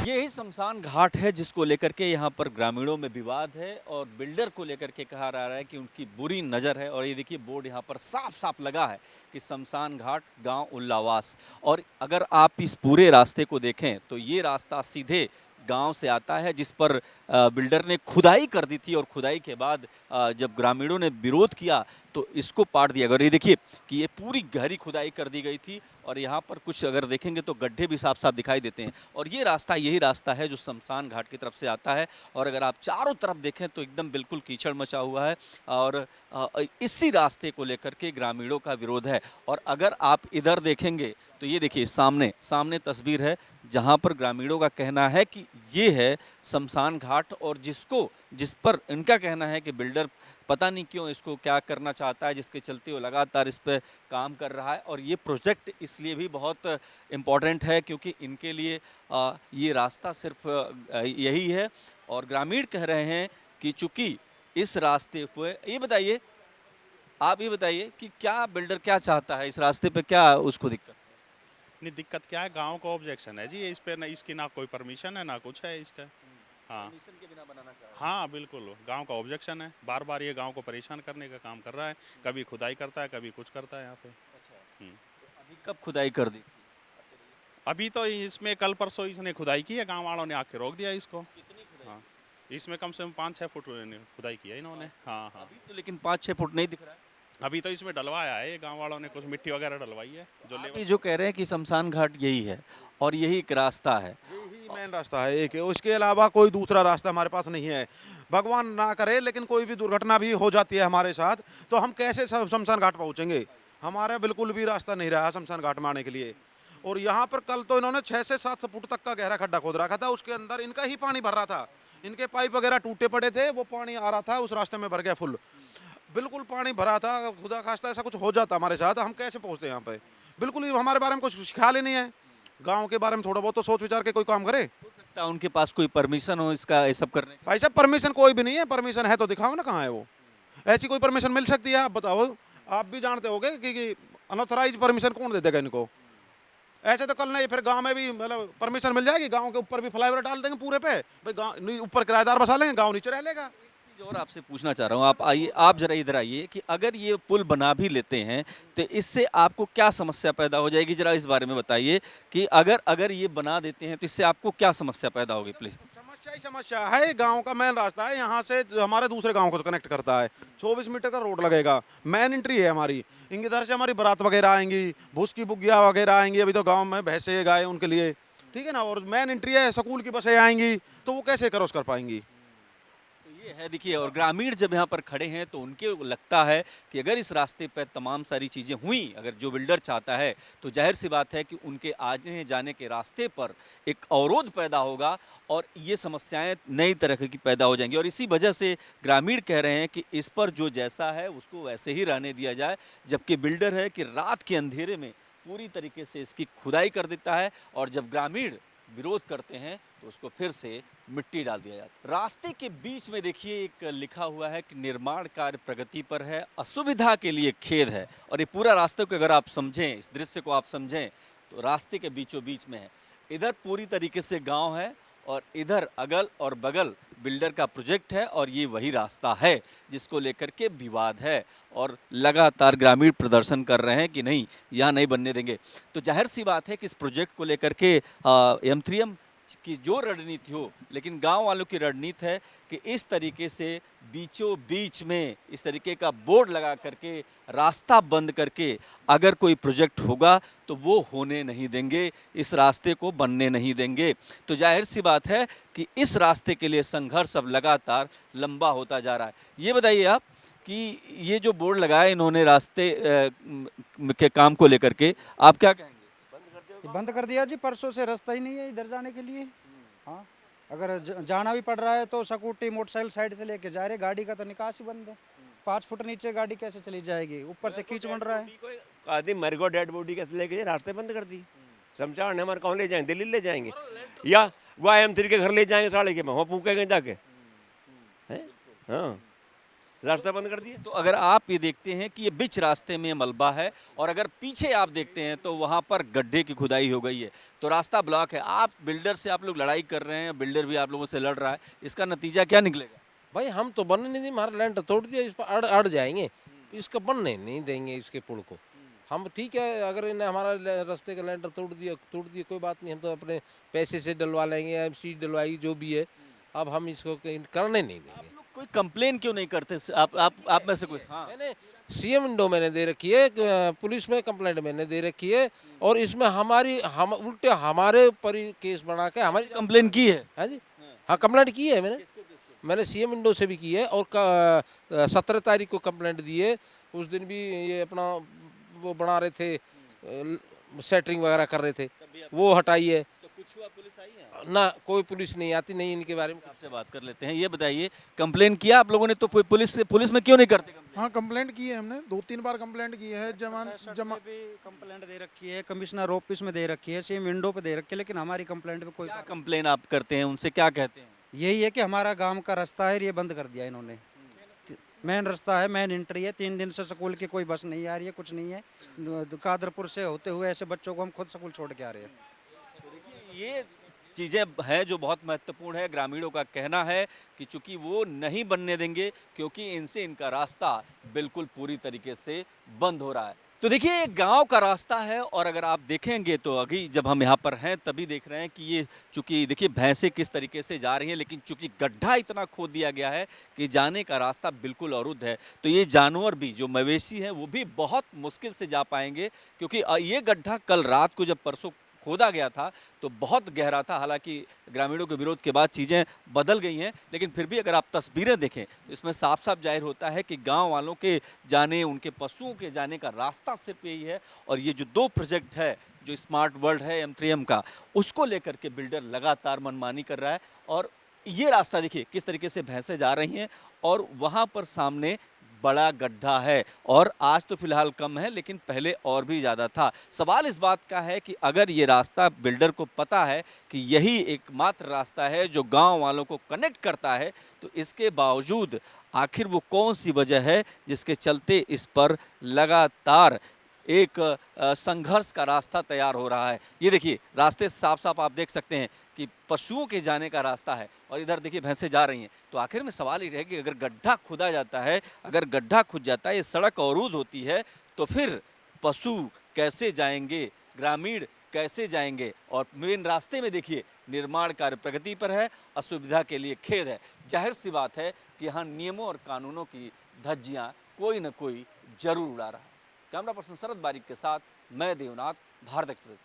ये ही शमशान घाट है जिसको लेकर के यहाँ पर ग्रामीणों में विवाद है और बिल्डर को लेकर के कहा जा रहा है कि उनकी बुरी नज़र है। और ये देखिए बोर्ड यहाँ पर साफ साफ लगा है कि शमशान घाट गांव उल्लावास। और अगर आप इस पूरे रास्ते को देखें तो ये रास्ता सीधे गांव से आता है, जिस पर बिल्डर ने खुदाई कर दी थी और खुदाई के बाद जब ग्रामीणों ने विरोध किया तो इसको पाट दिया गया। और ये देखिए कि ये पूरी गहरी खुदाई कर दी गई थी और यहाँ पर कुछ अगर देखेंगे तो गड्ढे भी साफ साफ दिखाई देते हैं। और ये रास्ता यही रास्ता है जो शमशान घाट की तरफ से आता है। और अगर आप चारों तरफ देखें तो एकदम बिल्कुल कीचड़ मचा हुआ है और इसी रास्ते को लेकर के ग्रामीणों का विरोध है। और अगर आप इधर देखेंगे तो ये देखिए सामने सामने तस्वीर है जहाँ पर ग्रामीणों का कहना है कि ये है शमशान घाट, और जिस पर इनका कहना है कि बिल्डर पता नहीं क्यों इसको क्या करना चाहता है, जिसके चलते वो लगातार इस पर काम कर रहा है। और ये प्रोजेक्ट इसलिए भी बहुत इम्पॉर्टेंट है क्योंकि इनके लिए ये रास्ता सिर्फ यही है। और ग्रामीण कह रहे हैं कि चूंकि इस रास्ते पे आप ये बताइए कि क्या बिल्डर क्या चाहता है, इस रास्ते पे क्या उसको दिक्कत? नहीं, दिक्कत क्या है, गांव का ऑब्जेक्शन है जी, इस पे ना इसकी ना कोई परमिशन है ना कुछ है इसका। हाँ परमिशन के बिना बनाना चाह रहे हैं। हाँ बिल्कुल, गांव का ऑब्जेक्शन है, बार बार ये गांव को परेशान करने का काम कर रहा है, कभी खुदाई करता है कभी कुछ करता है यहाँ पे। अच्छा, हम्म। तो अभी कब खुदाई कर दी थी? अभी तो इसमें कल परसों इसने खुदाई की है, गांव वालों ने आके रोक दिया इसको। कितनी खुदाई? हाँ, इसमें कम से कम 5-6 फुट खुदाई की है इन्होंने। हाँ हाँ, अभी तो लेकिन 5-6 फुट नहीं दिख रहा है। अभी तो इसमें डलवाया है, ये गांव वालों ने कुछ मिट्टी वगैरह डलवाई है जो आप लेवल। ये जो कह रहे हैं कि शमशान घाट यही है और यही एक रास्ता है। यही मेन रास्ता है एक, उसके अलावा कोई दूसरा रास्ता हमारे पास नहीं है। भगवान ना करे लेकिन कोई भी दुर्घटना भी हो जाती है हमारे साथ, तो हम कैसे शमशान घाट पहुंचेंगे? हमारा बिल्कुल भी रास्ता नहीं रहा शमशान घाट में आने के लिए। और यहाँ पर कल तो इन्होंने 6 से 7 फुट तक का गहरा खड्डा खोद रखा था, उसके अंदर इनका ही पानी भर रहा था। इनके पाइप वगैरह टूटे पड़े थे, वो पानी आ रहा था उस रास्ते में भर गया फुल, बिल्कुल पानी भरा था। खुदा खास्ता ऐसा कुछ हो जाता हमारे साथ, हम कैसे पहुंचते यहाँ पे? बिल्कुल ही हमारे बारे में कुछ ख्याल ही नहीं है। गांव के बारे में थोड़ा बहुत तो सोच विचार के कोई काम करे। हो सकता है उनके पास कोई परमिशन हो इसका ये सब करने का। भाई साहब परमिशन कोई भी नहीं है, परमिशन है तो दिखाओ ना कहाँ है वो। ऐसी कोई परमिशन मिल सकती है? आप बताओ, आप भी जानते होगे कि अनऑथराइज परमिशन कौन दे देगा इनको? ऐसे तो कल नहीं फिर गांव में भी मतलब परमिशन मिल जाएगी, गांव के ऊपर भी फ्लाईओवर डाल देंगे पूरे पे, भाई गांव ऊपर किराएदार बसा लेंगे, गांव नीचे रह लेगा। चीज़ और आपसे पूछना चाह रहा हूँ, आप आइए, आप जरा इधर आइए कि अगर ये पुल बना भी लेते हैं तो इससे आपको क्या समस्या पैदा हो जाएगी, जरा इस बारे में बताइए कि अगर अगर ये बना देते हैं तो इससे आपको क्या समस्या पैदा होगी प्लीज। समस्या ही समस्या है, गांव का मेन रास्ता है, यहाँ से हमारे दूसरे गांव को कनेक्ट करता है। 24 मीटर का रोड लगेगा, मेन एंट्री है हमारी। इधर से हमारी बारात वगैरह आएंगी, भूस की बुग्गिया वगैरह आएंगी, अभी तो गांव में भैंसे गाय उनके लिए, ठीक है ना। और मेन एंट्री है, स्कूल की बसें आएंगी, तो वो कैसे क्रॉस कर पाएंगी? तो ये है देखिए, और ग्रामीण जब यहाँ पर खड़े हैं तो उनके लगता है कि अगर इस रास्ते पर तमाम सारी चीज़ें हुई, अगर जो बिल्डर चाहता है तो जाहिर सी बात है कि उनके आने जाने के रास्ते पर एक अवरोध पैदा होगा और ये समस्याएं नई तरह की पैदा हो जाएंगी। और इसी वजह से ग्रामीण कह रहे हैं कि इस पर जो जैसा है उसको वैसे ही रहने दिया जाए, जबकि बिल्डर है कि रात के अंधेरे में पूरी तरीके से इसकी खुदाई कर देता है और जब ग्रामीण विरोध करते हैं तो उसको फिर से मिट्टी डाल दिया जाता है। रास्ते के बीच में देखिए एक लिखा हुआ है कि निर्माण कार्य प्रगति पर है, असुविधा के लिए खेद है। और ये पूरा रास्ते को अगर आप समझें, इस दृश्य को आप समझें तो रास्ते के बीचों बीच में है। इधर पूरी तरीके से गांव है और इधर अगल और बगल बिल्डर का प्रोजेक्ट है और ये वही रास्ता है जिसको लेकर के विवाद है। और लगातार ग्रामीण प्रदर्शन कर रहे हैं कि नहीं, यहाँ नहीं बनने देंगे। तो जाहिर सी बात है कि इस प्रोजेक्ट को लेकर के M3M की जो रणनीति हो, लेकिन गांव वालों की रणनीति है कि इस तरीके से बीचों बीच में इस तरीके का बोर्ड लगा करके रास्ता बंद करके अगर कोई प्रोजेक्ट होगा तो वो होने नहीं देंगे, इस रास्ते को बनने नहीं देंगे। तो जाहिर सी बात है कि इस रास्ते के लिए संघर्ष अब लगातार लंबा होता जा रहा है। ये बताइए आप कि ये जो बोर्ड लगाया इन्होंने रास्ते के काम को लेकर के, आप क्या कहेंगे? बंद कर दिया जी, परसों से रास्ता ही नहीं है इधर जाने के लिए। हाँ, अगर जाना भी पड़ रहा है तो स्कूटी मोटरसाइकिल साइड से लेके जा रहे, गाड़ी का तो निकास ही बंद है। 5 फुट नीचे गाड़ी कैसे चली जाएगी, ऊपर से कीच बन रहा है। आदमी मेरे को डेड बॉडी कैसे लेके जाए, रास्ते बंद कर दी। शमशान हमारे कौन ले जाएंगे? दिल्ली ले जाएंगे या वो M3 के घर ले जाएंगे साढ़े के में, वहाँ पूकेंगे जाके हैं। हाँ, रास्ता बंद कर दिया। तो अगर आप ये देखते हैं कि ये बीच रास्ते में मलबा है और अगर पीछे आप देखते हैं तो वहाँ पर गड्ढे की खुदाई हो गई है, तो रास्ता ब्लॉक है। आप बिल्डर से आप लोग लड़ाई कर रहे हैं, बिल्डर भी आप लोगों से लड़ रहा है, इसका नतीजा क्या निकलेगा? भाई हम तो बनने नहीं देंगे, हमारा लैंड तोड़ दिया, इस पर अड़ अड़ जाएंगे, इसका बनने नहीं देंगे इसके पुल को। हम ठीक है, अगर इन्हें हमारा रास्ते का लैंडर तोड़ दिया कोई बात नहीं, हम तो अपने पैसे से डलवा लेंगे, एमसी डलवाएगी जो भी है, अब हम इसको कहीं करने नहीं देंगे। आप लोग कोई कंप्लेन क्यों नहीं करते? आप में से कोई? हाँ, मैंने सीएम विंडो मैंने दे रखी है, पुलिस में कंप्लेंट मैंने दे रखी है, और इसमें हम उल्टे हमारे ऊपर ही केस बना के हमारी कंप्लेन की है? हाँ जी, हाँ कंप्लेंट की है मैंने सीएम विंडो से भी की है, और 17 तारीख को कंप्लेंट दी है। उस दिन भी ये अपना वो बना रहे थे, सेटरिंग वगैरह कर रहे थे, वो हटाई है। तो कुछ हुआ? पुलिस आई है? ना कोई पुलिस नहीं आती, नहीं इनके बारे में। आपसे बात कर लेते हैं। ये बताइए, कंप्लेन किया आप लोगों ने तो पुलिस में क्यों नहीं करते कंप्लेन? हाँ कंप्लेंट की है हमने, 2-3 बार कंप्लेंट की है। जमा भी कंप्लेंट दे रखी है, कमिश्नर ऑफिस में दे रखी है, सीएम विंडो पे दे रखी है, लेकिन हमारी कंप्लेंट पे कोई क्या कंप्लेन आप करते हैं उनसे, क्या कहते हैं? यही है कि हमारा गांव का रास्ता है, ये बंद कर दिया इन्होंने। मेन रास्ता है, मेन एंट्री है, 3 दिन से स्कूल की कोई बस नहीं आ रही है, कुछ नहीं है। कादरपुर से होते हुए ऐसे बच्चों को हम खुद स्कूल छोड़ के आ रहे हैं। ये चीज़ें हैं जो बहुत महत्वपूर्ण है। ग्रामीणों का कहना है कि चूंकि वो नहीं बनने देंगे क्योंकि इनसे इनका रास्ता बिल्कुल पूरी तरीके से बंद हो रहा है। तो देखिए, ये गांव का रास्ता है और अगर आप देखेंगे तो अभी जब हम यहाँ पर हैं तभी देख रहे हैं कि ये चूंकि देखिए भैंसें किस तरीके से जा रही हैं, लेकिन चूंकि गड्ढा इतना खोद दिया गया है कि जाने का रास्ता बिल्कुल अवरुद्ध है, तो ये जानवर भी जो मवेशी हैं वो भी बहुत मुश्किल से जा पाएंगे, क्योंकि ये गड्ढा कल रात को जब परसों खोदा गया था तो बहुत गहरा था। हालांकि ग्रामीणों के विरोध के बाद चीज़ें बदल गई हैं, लेकिन फिर भी अगर आप तस्वीरें देखें तो इसमें साफ साफ जाहिर होता है कि गांव वालों के जाने, उनके पशुओं के जाने का रास्ता सिर्फ यही है। और ये जो 2 प्रोजेक्ट है, जो स्मार्ट वर्ल्ड है M3M का, उसको लेकर के बिल्डर लगातार मनमानी कर रहा है। और ये रास्ता देखिए किस तरीके से भैंसें जा रही हैं और वहाँ पर सामने बड़ा गड्ढा है। और आज तो फिलहाल कम है, लेकिन पहले और भी ज़्यादा था। सवाल इस बात का है कि अगर ये रास्ता बिल्डर को पता है कि यही एकमात्र रास्ता है जो गांव वालों को कनेक्ट करता है, तो इसके बावजूद आखिर वो कौन सी वजह है जिसके चलते इस पर लगातार एक संघर्ष का रास्ता तैयार हो रहा है। ये देखिए, रास्ते साफ साफ आप देख सकते हैं कि पशुओं के जाने का रास्ता है और इधर देखिए भैंसें जा रही हैं। तो आखिर में सवाल ये है कि अगर गड्ढा खुदा जाता है, अगर गड्ढा खुद जाता है, ये सड़क अवरुद्ध होती है, तो फिर पशु कैसे जाएंगे, ग्रामीण कैसे जाएंगे? और मेन रास्ते में देखिए निर्माण कार्य प्रगति पर है, असुविधा के लिए खेद है। जाहिर सी बात है कि यहाँ नियमों और कानूनों की धज्जियाँ कोई न कोई जरूर उड़ा रहा है। कैमरा पर्सन शरद बारिक के साथ मैं देवनाथ, भारत एक्सप्रेस।